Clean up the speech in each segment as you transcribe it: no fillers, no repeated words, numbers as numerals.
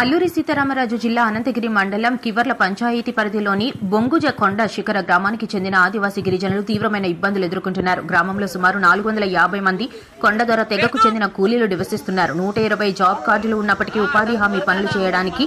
అల్లూరి సీతారామరాజు జిల్లా అనంతగిరి మండలం కివర్ల పంచాయతీ పరిధిలోని బొంగుజ కొండ శిఖర గ్రామానికి చెందిన ఆదివాసీ గిరిజనులు తీవ్రమైన ఇబ్బందులు ఎదుర్కొంటున్నారు. గ్రామంలో సుమారు 450 మంది కొండదొర తెగకు చెందిన కూలీలు నివసిస్తున్నారు. 120 జాబ్ కార్డులు ఉన్నప్పటికీ ఉపాధి హామీ పనులు చేయడానికి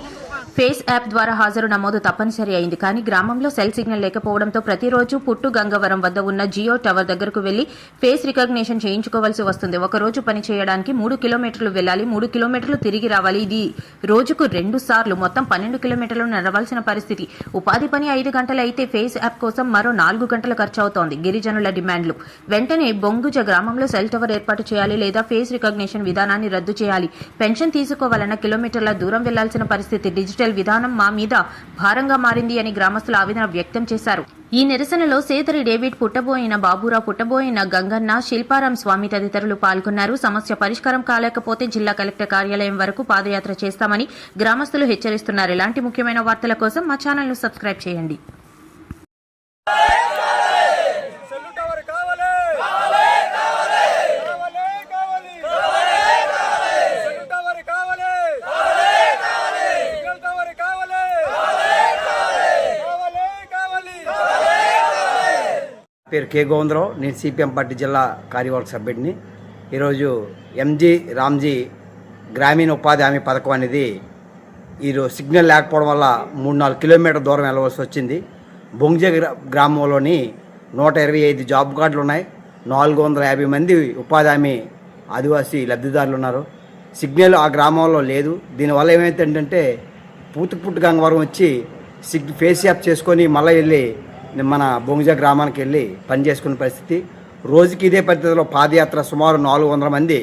ఫేస్ యాప్ ద్వారా హాజరు నమోదు తప్పనిసరి అయింది. కానీ గ్రామంలో సెల్ సిగ్నల్ లేకపోవడంతో ప్రతిరోజు పుట్టు గంగవరం వద్ద ఉన్న జియో టవర్ దగ్గరకు వెళ్లి ఫేస్ రికగ్నిషన్ చేయించుకోవాల్సి వస్తుంది. ఒక రోజు పని చేయడానికి 3 కిలోమీటర్లు వెళ్లాలి, 3 కిలోమీటర్లు తిరిగి రావాలి. ఇది రోజుకు 2 సార్లు మొత్తం 12 కిలోమీటర్లు నడవాల్సిన పరిస్థితి. ఉపాధి పని 5 గంటలు అయితే ఫేస్ యాప్ కోసం మరో 4 గంటలు ఖర్చవుతోంది. గిరిజనుల డిమాండ్లు వెంటనే బొంగుజ గ్రామంలో సెల్ టవర్ ఏర్పాటు చేయాలి లేదా ఫేస్ రికగ్నిషన్ విధానాన్ని రద్దు చేయాలి. పెన్షన్ తీసుకోవాలన్న కిలోమీటర్ల దూరం వెళ్లాల్సిన పరిస్థితి. డిజిటల్ విధానం మా మీద భారంగా మారింది అని గ్రామస్తులు ఆవేదన వ్యక్తం చేశారు. ఈ నిరసనలో సేదరి డేవిడ్, పుట్టబోయిన బాబురావు, పుట్టబోయిన గంగన్న, శిల్పారాం స్వామి తదితరులు పాల్గొన్నారు. సమస్య పరిష్కారం కాలేకపోతే జిల్లా కలెక్టర్ కార్యాలయం వరకు పాదయాత్ర చేస్తామని గ్రామస్తులు హెచ్చరిస్తున్నారు. ఇలాంటి ముఖ్యమైన వార్తల కోసం మా ఛానల్ ను సబ్స్క్రైబ్ చేయండి. పేరు కే గోవిందరావు. నేను సిపిఎం పార్టీ జిల్లా కార్యవర్గ సభ్యుడిని. ఈరోజు ఎంజీ రామ్జీ గ్రామీణ ఉపాధి హామీ పథకం అనేది ఈరోజు సిగ్నల్ లేకపోవడం వల్ల 3-4 కిలోమీటర్ దూరం వెళ్ళవలసి వచ్చింది. బొంగుజ గ్రామంలోని 125 జాబ్ కార్డులు ఉన్నాయి. 450 మంది ఉపాధి హామీ ఆదివాసీ లబ్ధిదారులు ఉన్నారు. సిగ్నల్ ఆ గ్రామంలో లేదు. దీనివల్ల ఏమైందంటే పుట్టు గంగవరం వచ్చి ఫేస్ యాప్ చేసుకొని మళ్ళీ వెళ్ళి మన బొంగుజ గ్రామానికి వెళ్ళి పనిచేసుకునే పరిస్థితి. రోజుకి ఇదే పద్ధతిలో పాదయాత్ర సుమారు 400 మంది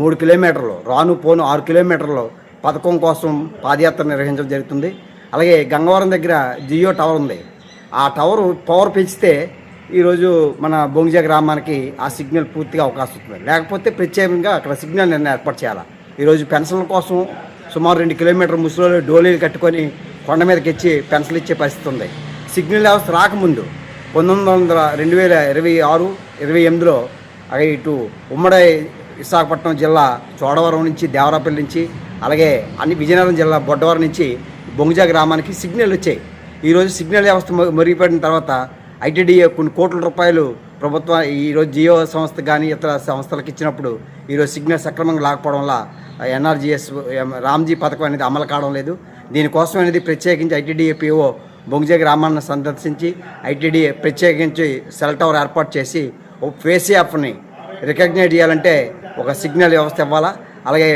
3 కిలోమీటర్లు రాను పోను 6 కిలోమీటర్లు పథకం కోసం పాదయాత్ర నిర్వహించడం జరుగుతుంది. అలాగే గంగవరం దగ్గర జియో టవర్ ఉంది. ఆ టవర్ పవర్ పెంచితే ఈరోజు మన బొంగుజ గ్రామానికి ఆ సిగ్నల్ పూర్తిగా అవకాశం ఉంటుంది. లేకపోతే ప్రత్యేకంగా అక్కడ సిగ్నల్ ఏర్పాటు చేయాలి. ఈరోజు పెన్షన్ల కోసం సుమారు 2 కిలోమీటర్ ముసుగులో డోలీలు కట్టుకొని కొండ మీదకి ఇచ్చి పెన్షన్లు ఇచ్చే పరిస్థితి ఉంది. సిగ్నల్ వ్యవస్థ రాకముందు 2026-28లో ఇటు ఉమ్మడి విశాఖపట్నం జిల్లా చోడవరం నుంచి, దేవరాపల్లి నుంచి, అలాగే అన్ని విజయనగరం జిల్లా బొడ్డవరం నుంచి బొంగుజ గ్రామానికి సిగ్నల్ వచ్చాయి. ఈరోజు సిగ్నల్ వ్యవస్థ మెరుగుపడిన తర్వాత ఐటీడీఏ కొన్ని కోట్ల రూపాయలు ప్రభుత్వం ఈరోజు జియో సంస్థ కానీ ఇతర సంస్థలకు ఇచ్చినప్పుడు ఈరోజు సిగ్నల్ సక్రమంగా లేకపోవడం వల్ల ఎన్ఆర్జీఎస్ రామ్జీ పథకం అనేది అమలు కావడం లేదు. దీనికోసం అనేది ప్రత్యేకించి ఐటీడీఏ పిఓ బొంగుజ గ్రామాన్ని సందర్శించి ఐటీడీఏ ప్రత్యేకించి సెల్ టవర్ ఏర్పాటు చేసి ఫేస్ యాప్ని రికగ్నైజ్ చేయాలంటే ఒక సిగ్నల్ వ్యవస్థ ఇవ్వాలా. అలాగే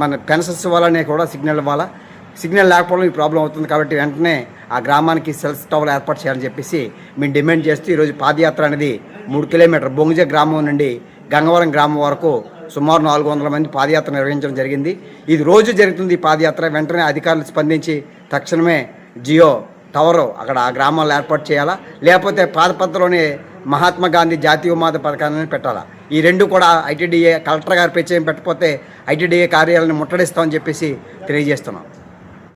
మన పెన్షన్స్ ఇవ్వాలనే కూడా సిగ్నల్ ఇవ్వాలా. సిగ్నల్ లేకపోవడం ఈ ప్రాబ్లం అవుతుంది. కాబట్టి వెంటనే ఆ గ్రామానికి సెల్ టవర్ ఏర్పాటు చేయాలని చెప్పేసి మేము డిమాండ్ చేస్తూ ఈరోజు పాదయాత్ర అనేది 3 కిలోమీటర్ బొంగుజ గ్రామం నుండి గంగవరం గ్రామం వరకు సుమారు 400 మంది పాదయాత్ర నిర్వహించడం జరిగింది. ఇది రోజు జరుగుతుంది. ఈ పాదయాత్ర వెంటనే అధికారులు స్పందించి తక్షణమే జియో టవర్ అక్కడ ఆ గ్రామాల్లో ఏర్పాటు చేయాలా. లేకపోతే పాదపత్రలోనే మహాత్మా గాంధీ జాతీయ ఉపాధి పథకాన్ని పెట్టాలా. ఈ రెండు కూడా ఐటీడీఏ కలెక్టర్ గారి ప్రత్యేకం పెట్టకపోతే ఐటీడీఏ కార్యాలయాన్ని ముట్టడిస్తామని చెప్పేసి తెలియజేస్తున్నాం.